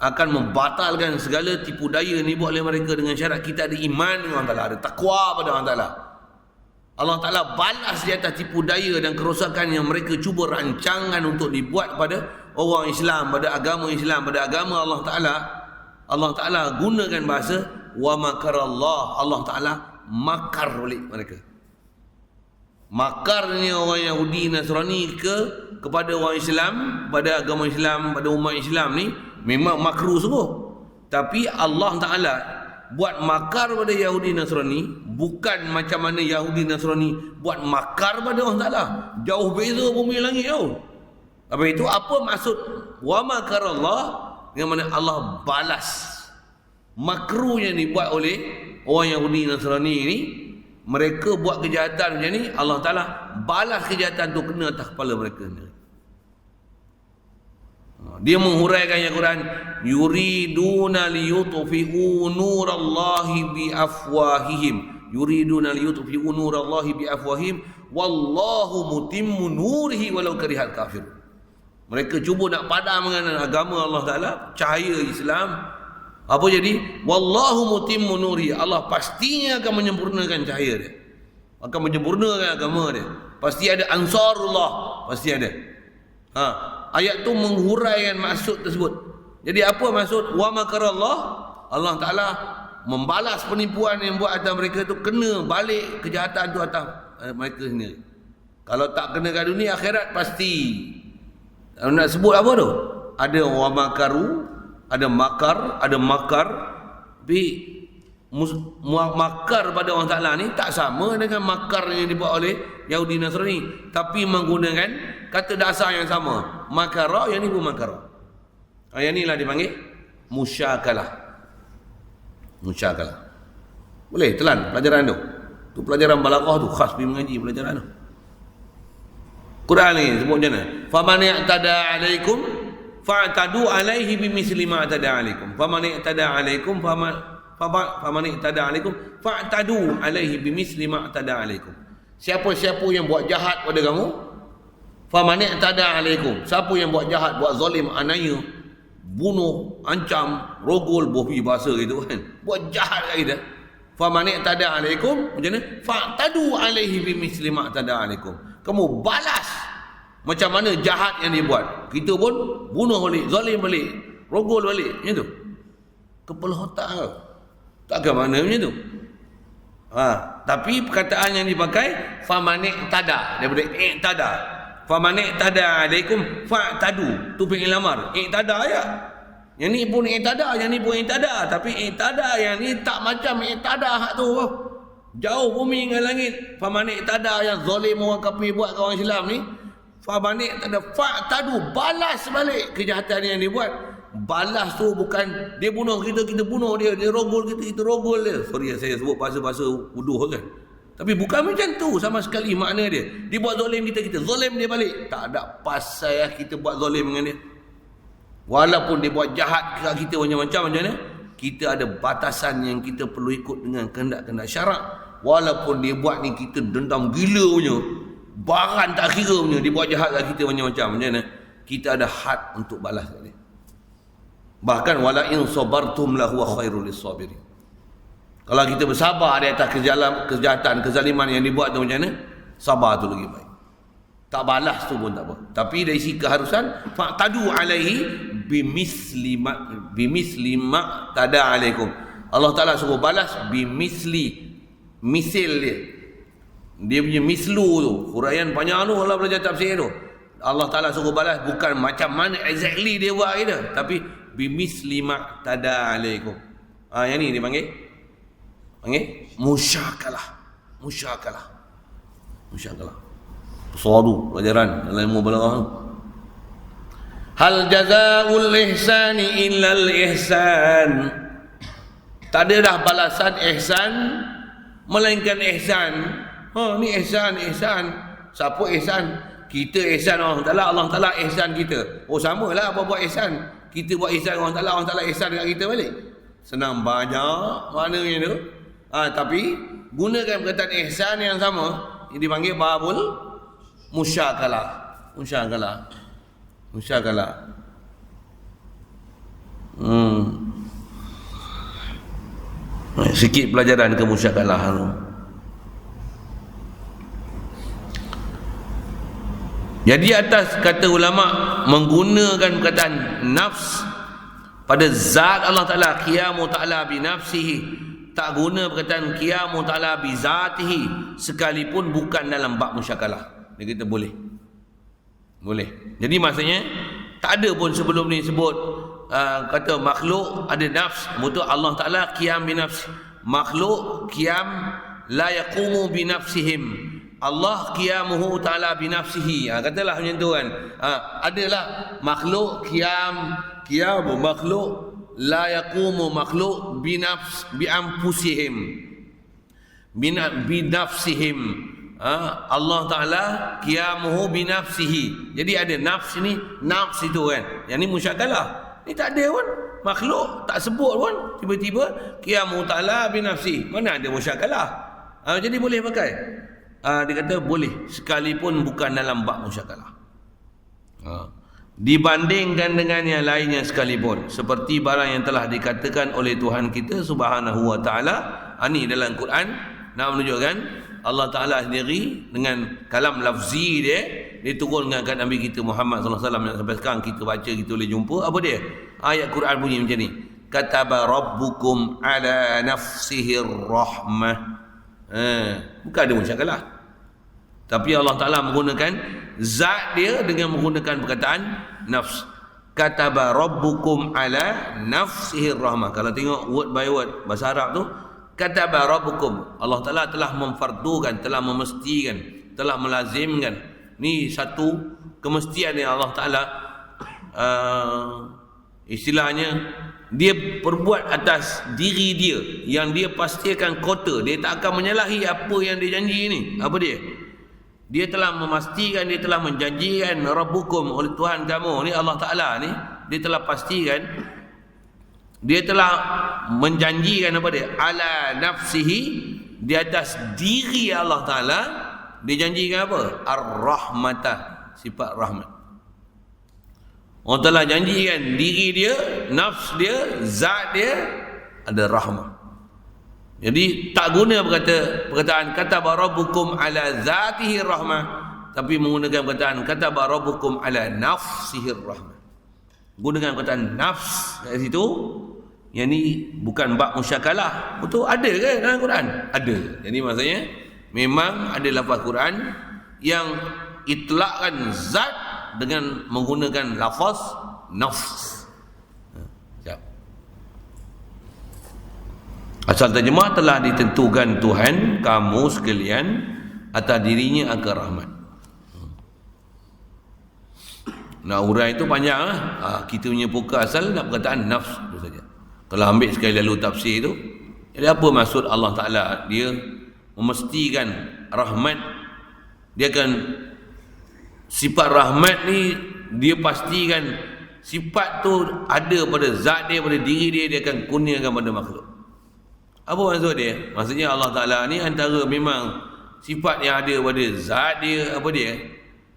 akan membatalkan segala tipu daya ni buat oleh mereka dengan syarat kita ada iman dengan Allah Ta'ala, ada takwa pada Allah Ta'ala. Allah Ta'ala balas di atas tipu daya dan kerosakan yang mereka cuba rancangan untuk dibuat pada orang Islam, pada agama Islam, pada agama Allah Ta'ala. Allah Ta'ala gunakan bahasa wa makarallah. Allah Ta'ala makar balik mereka. Makarnya orang Yahudi Nasrani kepada orang Islam, pada agama Islam, pada umat Islam ni memang makruh sungguh. Tapi Allah Ta'ala buat makar pada Yahudi Nasrani bukan macam mana Yahudi Nasrani buat makar pada Allah Ta'ala. Jauh beza bumi langit tau. Apa itu? Apa maksud wa makarallah? Yang mana Allah balas makruhnya dibuat oleh orang Yahudi Nasrani ni. Mereka buat kejahatan macam ni, Allah Ta'ala balas kejahatan tu kena atas kepala mereka ni. Dia menghuraikan ayat Quran, yuriduna liyutfi'u nurallahi biafwahihim, yuriduna liyutfi'u nurallahi biafwahihim wallahu mutimmu nurihi walau karihal kafir. Mereka cuba nak padamkan agama Allah Ta'ala, cahaya Islam. Apa jadi? Wallahu mutimmu nuri. Allah pastinya akan menyempurnakan cahaya dia. Akan menyempurnakan agama dia. Pasti ada ansarullah. Pasti ada. Ayat tu menghuraikan maksud tersebut. Jadi apa maksud? Wa makarallah. Allah Ta'ala membalas penipuan yang buat atas mereka tu, kena balik kejahatan tu atas mereka sendiri. Kalau tak kena kat dunia, akhirat pasti. Kalau nak sebut apa tu? Ada wa makaru, ada makar, tapi makar pada Allah Ta'ala ni tak sama dengan makar yang dibuat oleh Yahudi Nasrani, tapi menggunakan kata dasar yang sama, makara, yang ni pun makara. Yang ni lah dipanggil musyakalah. Boleh telan pelajaran tu pelajaran balaghah tu, khas pergi mengaji pelajaran tu. Quran ni sebut macam mana? Faman ya'tada alaikum fa'tadu alaihi bimisli ma atada alaikum. Faman i'tada alaikum faman i'tada alaikum fa'tadu alaihi bimisli ma atada alaikum. Siapa-siapa yang buat jahat pada kamu, faman i'tada alaikum, siapa yang buat jahat, buat zalim, aniaya, bunuh, ancam, rogol, bohbi bahasa gitu kan, buat jahat kat kita, faman i'tada alaikum, macam mana? Fa'tadu alaihi bimisli ma atada alaikum. Kamu balas macam mana jahat yang dia buat. Kita pun bunuh balik, zalim balik, rogol balik, macam tu. Kepala otak kau. Takkan mana macam tu. Tapi perkataan yang dipakai faman i'tada, daripada i'tada. Faman i'tada alaikum fa'tadu. Tu fi'il amar. I'tada ya. Yang ni pun i'tada, yang ni pun i'tada, tapi i'tada yang ni tak macam i'tada hak tu. Jauh bumi dengan langit. Famanik tak ada yang zalim orang kafir buat kat orang Islam ni. Famanik tak ada. Fa'tadu, balas balik kejahatan yang dia buat. Balas tu bukan dia bunuh kita, kita bunuh dia. Dia rogol kita, kita rogol dia. Sorry saya sebut bahasa-bahasa wuduh kan. Tapi bukan macam tu sama sekali makna dia. Dia buat zalim kita, kita zalim dia balik. Tak ada pasal kita buat zalim dengan dia. Walaupun dia buat jahat ke kita macam-macam mana, kita ada batasan yang kita perlu ikut dengan kehendak-kehendak syarak. Walaupun dia buat ni kita dendam gila punya, baran tak kira punya, dia buat jahat kat kita macam-macam mana, kita ada had untuk balas kat dia. Bahkan wala in sabartum la huwa khairul lisabirin. Kalau kita bersabar di atas kejahatan, kezaliman yang dibuat tu macam mana, sabar tu lagi baik. Tak balas tu pun tak apa. Tapi dari sisi keharusan, fa'tadu alaihi bimisli ma tada alaikum. Allah Taala suruh balas bimisli, misil dia. Dia punya mislu tu, huraian panjang tu Allah belajar tafsir tu. Allah Taala suruh balas bukan macam mana exactly dia buat kita, tapi bimisli ma tada alaikum. Yang ni dia panggil musyakalah. Suatu pelajaran dalam ilmu balaghah. Hal jazaa'ul ihsani illa al ihsan. Tak ada dah balasan ihsan melainkan ihsan. Ni ihsan. Siapa ihsan? Kita ihsan Allah Taala, Allah Taala ihsan kita. Oh samalah apa buat ihsan. Kita buat ihsan Allah Taala ihsan dekat kita balik. Senang banyak maknanya tu. Tapi gunakan perkataan ihsan yang sama, yang dipanggil babul musyakalah. Sikit pelajaran ke musyakalah tu. Jadi atas kata ulama menggunakan perkataan nafs pada zat Allah Taala, qiyamu ta'ala bi nafsihi, tak guna perkataan qiyamu ta'ala bi zatihi sekalipun bukan dalam bab musyakalah. Dia kata boleh. Jadi maksudnya tak ada pun sebelum ni sebut kata makhluk ada nafs, betul Allah Taala qiyam bi nafsi. Makhluk qiyam la yaqumu bi nafsihim. Allah qiyamuhu ta'ala bi nafsihi. Katalah macam tu kan. Adalah makhluk qiyam makhluk la yaqumu makhluk bi nafs bi anfusihim. Bi nafsihim. Allah Ta'ala qiyamuhu binafsihi. Jadi ada nafs ni, nafs itu kan. Yang ni musyakalah. Ni tak ada pun. Makhluk tak sebut pun. Tiba-tiba qiyamuhu Ta'ala binafsihi. Mana ada musyakalah? Jadi boleh pakai. Dia kata boleh. Sekalipun bukan dalam bab musyakalah. Dibandingkan dengan yang lainnya sekalipun. Seperti barang yang telah dikatakan oleh Tuhan kita Subhanahu Wa Ta'ala. Ini dalam Quran. Nak menunjukkan Allah Ta'ala sendiri dengan kalam lafzi dia turunkan Nabi kita Muhammad SAW yang sampai sekarang kita baca, kita boleh jumpa. Apa dia? Ayat Quran bunyi macam ni. Kataba rabbukum ala nafsihi rahmah. Bukan ada musyakalah. Tapi Allah Ta'ala menggunakan zat dia dengan menggunakan perkataan nafs. Kataba rabbukum ala nafsihi rahmah. Kalau tengok word by word bahasa Arab tu, kataba rabbukum, Allah Ta'ala telah memfardukan, telah memestikan, telah melazimkan. Ni satu kemestian yang Allah Ta'ala istilahnya dia perbuat atas diri dia, yang dia pastikan kota. Dia tak akan menyalahi apa yang dia janji ni. Apa dia? Dia telah memastikan, dia telah menjanjikan rabbukum, oleh Tuhan kamu ni Allah Ta'ala ni, dia telah pastikan, dia telah menjanjikan apa dia? Ala nafsihi, di atas diri Allah Ta'ala, dia janjikan apa? Ar-rahmatah, sifat rahmat. Allah Ta'ala janjikan diri dia, nafs dia, zat dia ada rahmat. Jadi tak guna perkataan kataba rabbukum ala zatihi rahmah, tapi menggunakan perkataan kataba rabbukum ala nafsihi rahmah. Gunakan perkataan nafs kat situ. Yang ni bukan bab musyakalah. Betul? Ada ke dalam Quran? Ada. Jadi maksudnya memang ada lafaz Quran yang itlakkan zat dengan menggunakan lafaz nafs. Asal terjemah telah ditentukan Tuhan kamu sekalian atas dirinya akan rahmat. Nak urai itu panjang lah. Kita punya pokok asal nak perkataan nafs itu saja. Kalau ambil sekali lalu tafsir itu, jadi apa maksud Allah Ta'ala? Dia memastikan rahmat. Dia akan sifat rahmat ni, dia pastikan sifat tu ada pada zat dia, pada diri dia, dia akan kurniakan pada makhluk. Apa maksud dia? Maksudnya Allah Ta'ala ni antara memang sifat yang ada pada zat dia, apa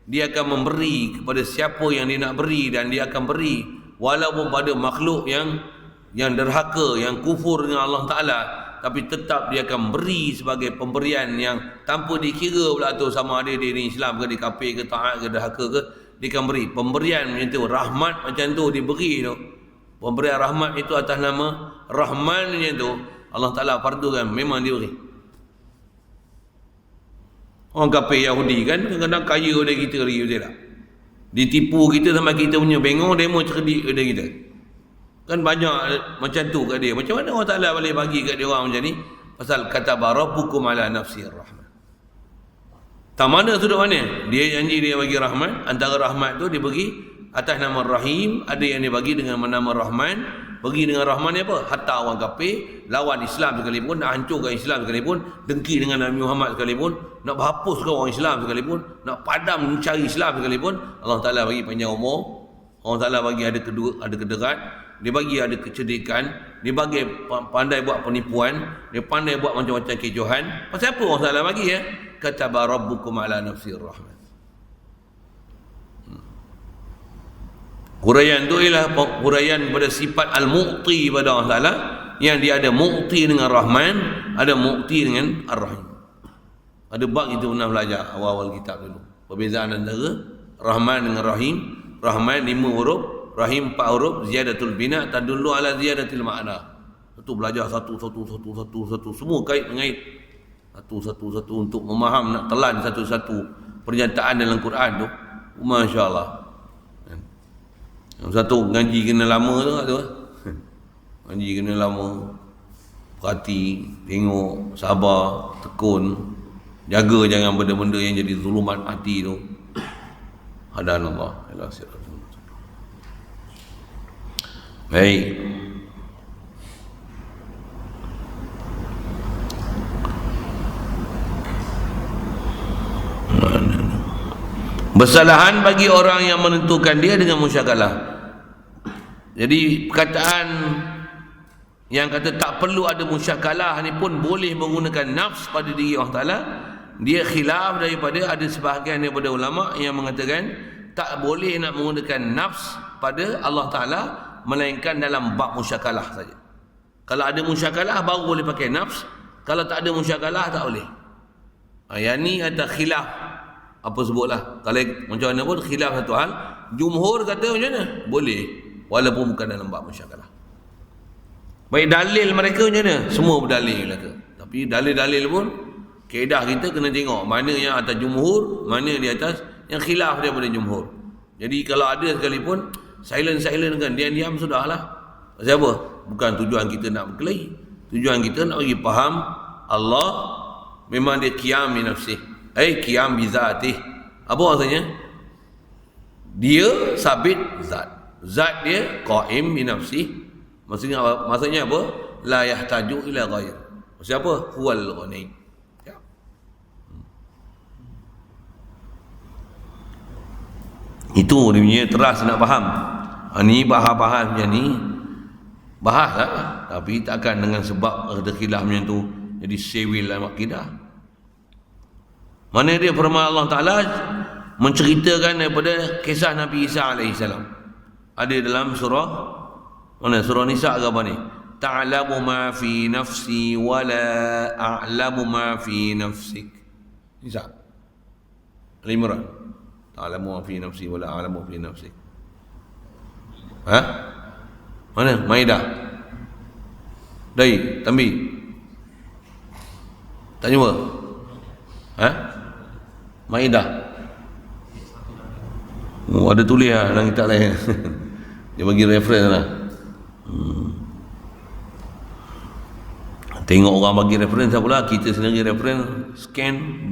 dia akan memberi kepada siapa yang dia nak beri, dan dia akan beri walaupun pada makhluk yang derhaka, yang kufur dengan Allah Ta'ala, tapi tetap dia akan beri sebagai pemberian yang tanpa dikira pula tu sama ada dia ni Islam ke, dia kafir ke, taat ke, derhaka ke, dia akan beri pemberian macam tu. Rahmat macam tu diberi tu, pemberian rahmat itu atas nama Rahman macam tu, Allah Ta'ala fardukan memang dia beri. Orang kafir Yahudi kan kadang-kadang kaya dari kita lagi, betul tak? Ditipu kita sampai kita punya bengong, demo cerdik dari kita. Kan banyak macam tu kat dia. Macam mana Allah Ta'ala boleh bagi kat dia orang macam ni? Pasal kata rabbukum ala nafsi rahmat. Tak mana sudut mana? Dia janji dia bagi rahmat. Antara rahmat tu dia bagi atas nama Rahim. Ada yang dia bagi dengan nama Rahman. Bagi dengan Rahman ni apa? Hatta orang kafir lawan Islam sekalipun, nak hancurkan Islam sekalipun, dengki dengan Nabi Muhammad sekalipun, nak berhapuskan orang Islam sekalipun, nak padam mencari Islam sekalipun, Allah Ta'ala bagi panjang umur. Allah Ta'ala bagi ada kederat, dia bagi ada kecerdikan, dia bagi pandai buat penipuan, dia pandai buat macam-macam kejohan. Pasal apa Allah Ta'ala bagi ya? Kataba rabbukum ala nafsir rahmat. Huraian tu ialah huraian pada sifat al-mu'ti pada Allah Ta'ala, yang dia ada mu'ti dengan Rahman, ada mu'ti dengan Ar-Rahim. Ada bab kita pernah belajar awal-awal kitab dulu, perbezaan antara Rahman dengan Rahim. Rahman 5 huruf, Rahim 4 huruf, ziyadatul bina tadullu ala ziyadatil makna. Itu belajar satu, semua kait-mengait satu untuk memaham, nak telan satu-satu pernyataan dalam Quran tu. Masya Allah. Yang satu ngaji kena lama tu, ngaji kena lama, perhati, tengok, sabar, tekun, jaga jangan benda-benda yang jadi zulumat hati tu. Hadanallah ila siratal mustaqim. Baik. Bersalahan bagi orang yang menentukan dia dengan musyakalah. Jadi perkataan yang kata tak perlu ada musyakalah ni pun boleh menggunakan nafs pada diri Allah Ta'ala. Dia khilaf daripada ada sebahagian daripada ulama yang mengatakan tak boleh nak menggunakan nafs pada Allah Ta'ala melainkan dalam bab musyakalah saja. Kalau ada musyakalah baru boleh pakai nafs. Kalau tak ada musyakalah tak boleh. Yang ni ada khilaf. Apa sebutlah, kalau macam mana pun khilaf satu hal. Jumhur kata macam mana? Boleh, walaupun bukan dalam bab musyakalah. Baik dalil mereka macam mana? Semua berdalil mereka. Tapi dalil-dalil pun kaedah kita kena tengok mana yang atas jumhur, mana di atas yang khilaf daripada jumhur. Jadi kalau ada sekalipun silent kan, diam-diam sudahlah. Pasal apa? Bukan tujuan kita nak berkelahi. Tujuan kita nak bagi faham Allah memang dia qiyam bi nafsih. Qiyam bi zatih. Apa maksudnya? Dia sabit zat. Zat dia qaim bi nafsih. Maksudnya apa? La yahtaju ila ghair. Maksudnya apa? Huwal ghani. Ya. Itu dia punya teras nak faham. Ni bahas-bahas macam ni. Bahas lah. Tapi takkan dengan sebab ada khilaf macam tu jadi sewil dalam akidah. Mana dia firman Allah Ta'ala menceritakan daripada kisah Nabi Isa AS. Ada dalam surah mana? Surah Nisa ke apa ni? Ta'lamu ma fi nafsi wa la a'lamu ma fi nafsik. Nisa Al-Imran. Ta'lamu ma fi nafsi wa la a'lamu fi nafsik. Mana? Maidah. Dai, Tambi. Tak jumpa? Maidah. Ada tulis lah dalam kitab lain. Dia bagi reference lah. Tengok orang bagi reference pula, kita sendiri reference, scan,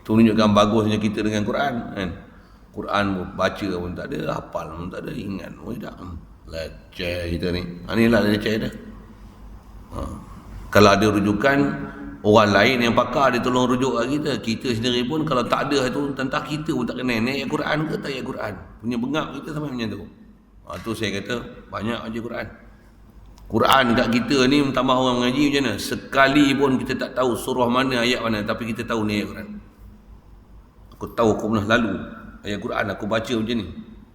tunjukkan bagusnya kita dengan Quran kan. Quran pun baca pun tak ada, hafal pun tak ada, ingat pun tak. Leceh kita ni. Inilah leceh dah. Kalau ada rujukan orang lain yang pakar, dia tolong rujuk kat kita sendiri pun kalau tak ada tu, tentang kita pun tak kenal ni ayat Quran ke tak ayat Quran. Punya bengap kita sampai macam tu. Tu saya kata banyak aja Quran kat kita ni, tambah orang mengaji macam mana, sekali pun kita tak tahu surah mana, ayat mana, tapi kita tahu ni ayat Quran. Aku tahu, aku pernah lalu ayat Quran, aku baca macam ni.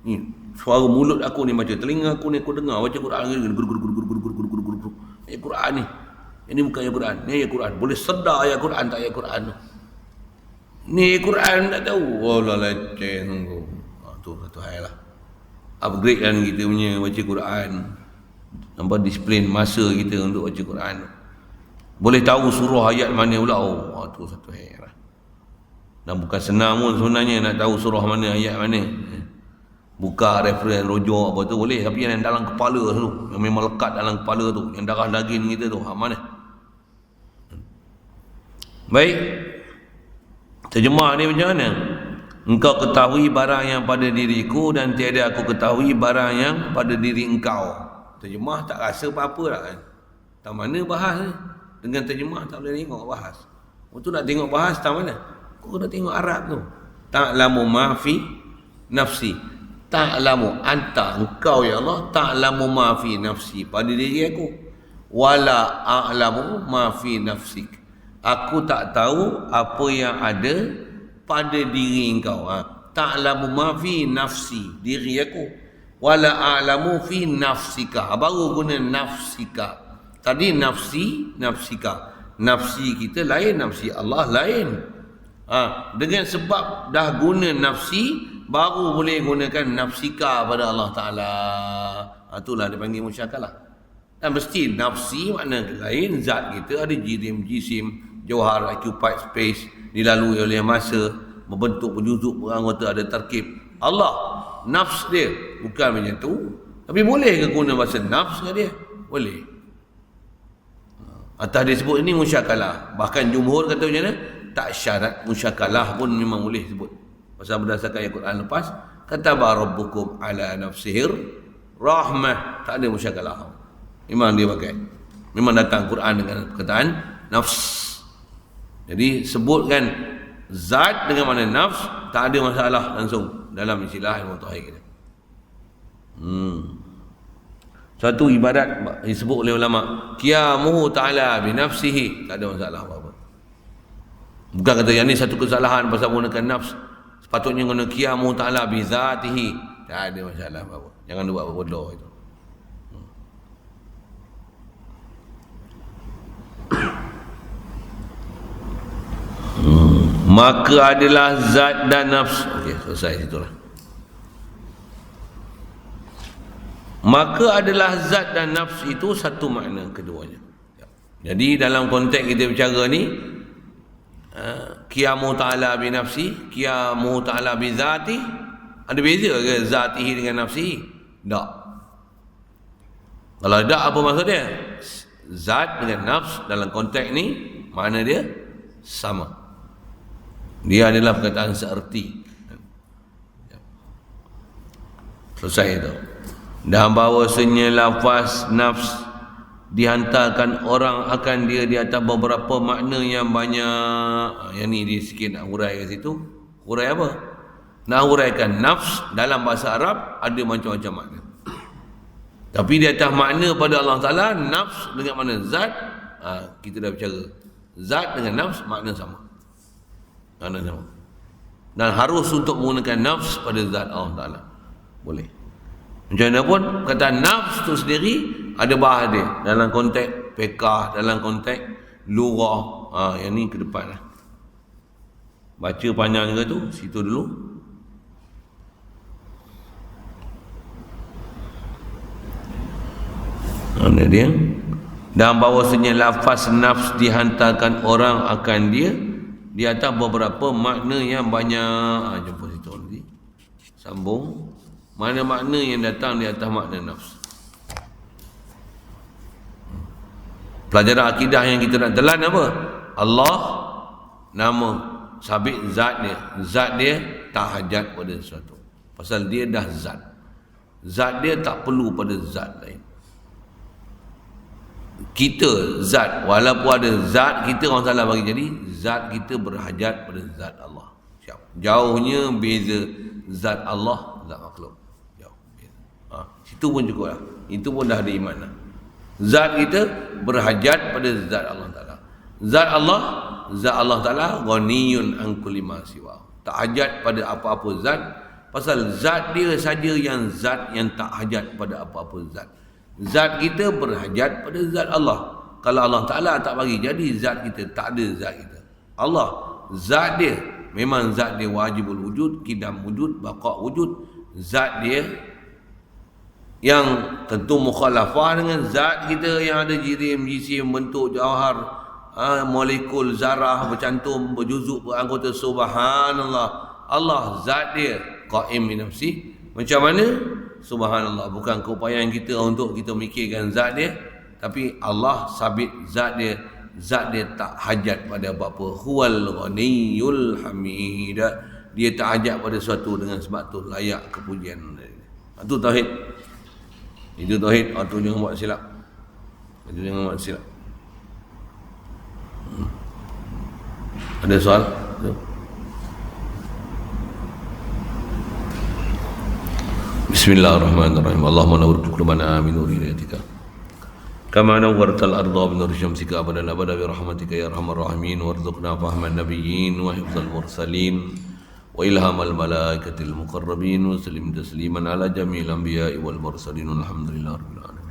Ni suara mulut aku ni baca, telinga aku ni aku dengar baca Quran, ayat Quran ni. Ini bukan ayat Quran, ni ayat Quran. Boleh sedar ayat Quran tak ayat Quran tu. Ni ayat Quran tak tahu. Wallah leceh sungguh. Tu satu hal lah. Upgrade kan kita punya baca Quran. Nampak disiplin masa kita untuk baca Quran. Boleh tahu surah ayat mana pula. Tu satu hal lah. Dan bukan senang pun sebenarnya nak tahu surah mana, ayat mana. Buka reference, rojok apa tu boleh, tapi yang dalam kepala tu, yang memang lekat dalam kepala tu, yang darah daging kita tu, mana? Baik, terjemah ni macam mana? Engkau ketahui barang yang pada diriku dan tiada aku ketahui barang yang pada diri engkau. Terjemah tak rasa apa-apa lah kan. Tak mana bahas ni. Dengan terjemah tak boleh tengok bahas. Waktu nak tengok bahas tak mana? Kau kena tengok Arab tu. Ta'lamu ma fi nafsi. Ta'lamu anta, engkau ya Allah, ta'lamu ma fi nafsi, pada diri aku. Wala a'lamu ma fi nafsik. Aku tak tahu apa yang ada pada diri engkau. Ta'lamu ma fi nafsi, diri aku. Wala a'lamu fi nafsika. Baru guna nafsika. Tadi nafsi, nafsika. Nafsi kita lain, nafsi Allah lain. Dengan sebab dah guna nafsi, baru boleh gunakan nafsika pada Allah Ta'ala. Itulah dia panggil musyakalah. Dan mesti nafsi makna lain, zat kita ada jisim, jauhar, occupied space, dilalui oleh masa, membentuk penjuzuk beranggota, ada terkib. Allah, nafs dia bukan macam tu. Tapi boleh ke guna bahasa nafs ke dia? Boleh. Atas dia sebut ini musyakalah. Bahkan jumhur kata macam mana? Tak syarat musyakalah pun memang boleh sebut. Pasal berdasarkan ayat Quran lepas, kataba rabbukum ala nafsihir rahmah. Tak ada musyakalah. Memang dia pakai. Memang datang Quran dengan perkataan nafs. Jadi sebutkan zat dengan mana nafs, tak ada masalah langsung dalam istilah ilmu tauhid kita. Satu ibadat disebut oleh ulama, qiyamuhu ta'ala bi nafsihi, tak ada masalah apa-apa. Bukan kata yang ni satu kesalahan pasal menggunakan nafs, sepatutnya guna qiyamuhu ta'ala bi zatihi, tak ada masalah apa-apa. Jangan buat bodoh itu. Maka adalah zat dan nafs. Okey, selesai situlah. Maka adalah zat dan nafs itu satu makna keduanya. Jadi dalam konteks kita bicara ni, qiyamu ta'ala bi nafsi, qiyamu ta'ala bi zati, ada beza ke zatihi dengan nafsi? Tak. Kalau tak, apa maksud dia? Zat dengan nafs dalam konteks ni makna dia sama. Dia adalah perkataan seerti. Selesai itu. Dan bahawasanya lafaz nafs dihantarkan orang akan dia di atas beberapa makna yang banyak. Yang ni dia sikit nak hurai kat situ. Hurai apa? Nak huraikan nafs dalam bahasa Arab ada macam-macam makna. Tapi di atas makna pada Allah Ta'ala, nafs dengan makna zat, kita dah bicara. Zat dengan nafs makna sama. Makna sama. Dan harus untuk menggunakan nafs pada zat Allah Ta'ala. Boleh. Macam mana pun, kata nafs tu sendiri ada bahas dia. Dalam konteks fiqh, dalam konteks lugah. Yang ni ke depan lah. Baca panjang juga tu, situ dulu. Mana dia? Dan bahawasanya lafaz nafs dihantarkan orang akan dia di atas beberapa makna yang banyak. Jumpa situ nanti. Sambung. Mana makna yang datang di atas makna nafs. Pelajaran akidah yang kita nak telan apa? Allah, nama sabit zat dia. Zat dia tak hajat pada sesuatu. Pasal dia dah zat. Zat dia tak perlu pada zat lain. Kita zat, walaupun ada zat kita, orang salah bagi jadi zat kita berhajat pada zat Allah. Jauhnya beza zat Allah, zat makhluk. Jauh beza. Situ pun cukup lah. Itu pun dah ada iman lah. Zat kita berhajat pada zat Allah Ta'ala. Zat Allah Ta'ala ghaniyun an kulli ma siwa. Tak hajat pada apa-apa zat. Pasal zat dia saja yang zat yang tak hajat pada apa-apa zat. Zat kita berhajat pada zat Allah. Kalau Allah Ta'ala tak bagi jadi zat kita, tak ada zat kita. Allah, zat dia memang zat dia wajibul wujud, kidam wujud, baqa wujud. Zat dia yang tentu mukhalafah dengan zat kita yang ada jirim, jisim, bentuk, jauhar, molekul, zarah, bercantum, berjuzuk, beranggota. Subhanallah. Allah zat dia qaim bi nafsi. Macam mana? Subhanallah. Bukan keupayaan kita untuk kita mikirkan zat dia, tapi Allah sabit zat dia. Zat dia tak hajat pada apa-apa. Huwal ghaniyul hamid. Dia tak hajat pada sesuatu, dengan sebab tu layak kepujian. Itu tauhid. Itu tauhid. Tu jangan buat silap. Itu jangan buat silap. Ada soal? Bismillahirrahmanirrahim. Allahumma nawwir qulubana min nuri hidayatika kama nawwartal arda bi nuri syamsika abadan abada bi rahmatika ya arhamar rahimin warzuqna fahman nabiyyin wa hifdzal mursalin wa ilhamal malaikatil muqarrabin wa sallim tasliman ala jami'il anbiya'i wal mursalin. Alhamdulillah rabbil alamin.